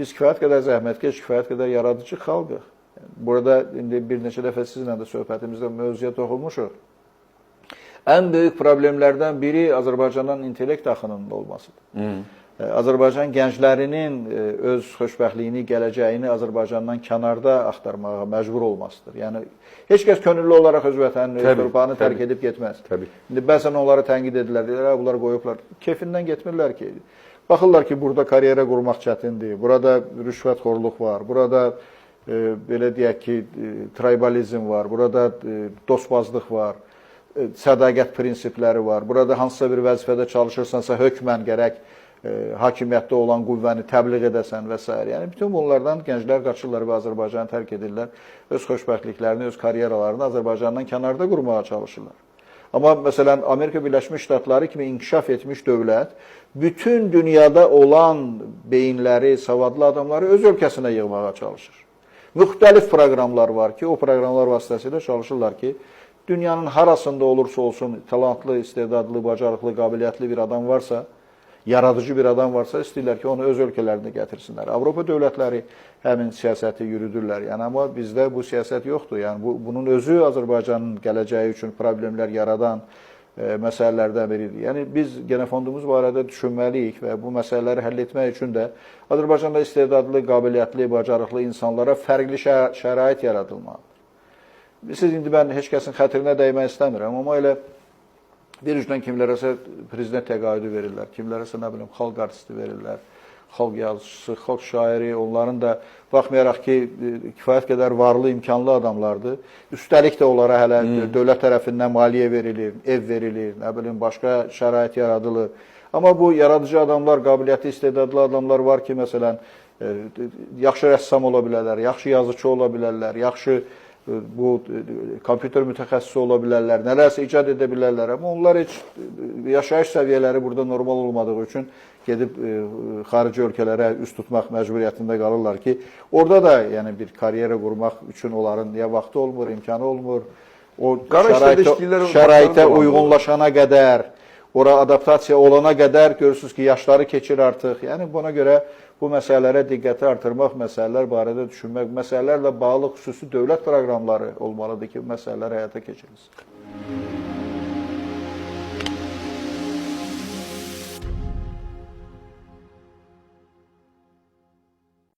biz kifayət qədər zəhmətkeş, kifayət qədər yaradıcı xalqıq. Burada indi bir neçə dəfə sizinlə də söhbətimizdə mövzuya toxunmuşuq. Ən böyük problemlərdən biri Azərbaycanın intellekt axınının olmasıdır. Azərbaycan gənclərinin öz xoşbəxtliyini, gələcəyini Azərbaycandan kənarda axtarmağa məcbur olmasıdır. Yəni, heç kəs könüllü olaraq öz vətənini, öz torpağını tərk edib getməz. İndi bəzən onları tənqid edirlər, deyirlər, bunlar qoyublar. Kefindən getmirlər ki. Baxırlar ki, burada karyera qurmaq çətindir, burada rüşvətxorluq var, burada belə deyək ki, tribalizm var, burada dostbazlıq var, sədaqət prinsipləri var. Burada hansısa bir vəzifədə çalışırsansa, hökmən gərək hakimiyyətdə olan qüvvəni təbliğ edəsən və s. Yəni, bütün bunlardan gənclər qaçırlar və Azərbaycanı tərk edirlər. Öz xoşbəxtliklərini, öz karyeralarını Azərbaycandan kənarda qurmağa çalışırlar. Amma, məsələn, Amerika Birləşmiş Ştatları kimi inkişaf etmiş dövlət bütün dünyada olan beyinləri, savadlı adamları öz ölkəsinə yığmağa çalışır. Müxtəlif proqramlar var ki, o proqramlar vasitəsilə çalışırlar ki, dünyanın harasında olursa olsun, talantlı, istedadlı, bacarıqlı, qabiliyyətli bir adam varsa, yaradıcı bir adam varsa, istəyirlər ki, onu öz ölkələrinə gətirsinlər. Avropa dövlətləri həmin siyasəti yürüdürlər. Yəni, amma bizdə bu siyasət yoxdur. Yəni, bunun özü Azərbaycanın gələcəyi üçün problemlər yaradan məsələlərdən biridir. Yəni, biz genofondumuz barədə düşünməliyik və bu məsələləri həll etmək üçün də Azərbaycanda istedadlı, qabiliyyətli, bacarıqlı insanlara fərqli şərait yaradılmalıdır. Siz indi mən heç kəsin xətrinə dəymək istəmirəm, amma elə bir ucdan kimlərəsə prezident təqaüdü verirlər, kimlərəsə nə bilim xalq artisti verirlər, xalq yazıcısı, xalq şairi, onların da baxmayaraq ki, kifayət qədər varlı, imkanlı adamlardır. Üstəlik də onlara hələ dövlət tərəfindən maliyyə verilir, ev verilir, nə bilim başqa şərait yaradılır. Amma bu yaradıcı adamlar, qabiliyyətli, istedadlı adamlar var ki, məsələn, yaxşı rəssam ola bilərlər, yaxşı yazıcı ola bilərlər, yaxşı bu kompüter mütəxəssisi ola bilərlər, nələrsə icad edə bilərlər, amma onlar heç yaşayış səviyyələri burada normal olmadığı üçün gedib xarici ölkələrə üst tutmaq məcburiyyətində qalırlar ki, orada da yəni bir karyera qurmaq üçün onların ya vaxtı olmur, imkanı olmur, o şəraitə uyğunlaşana qədər, ora adaptasiya olana qədər görürsünüz ki, yaşları keçir artıq. Yəni buna görə bu məsələlərə diqqəti artırmaq, məsələlər barədə düşünmək, məsələlərlə bağlı xüsusi dövlət proqramları olmalıdır ki, məsələlər həyata keçirilsin.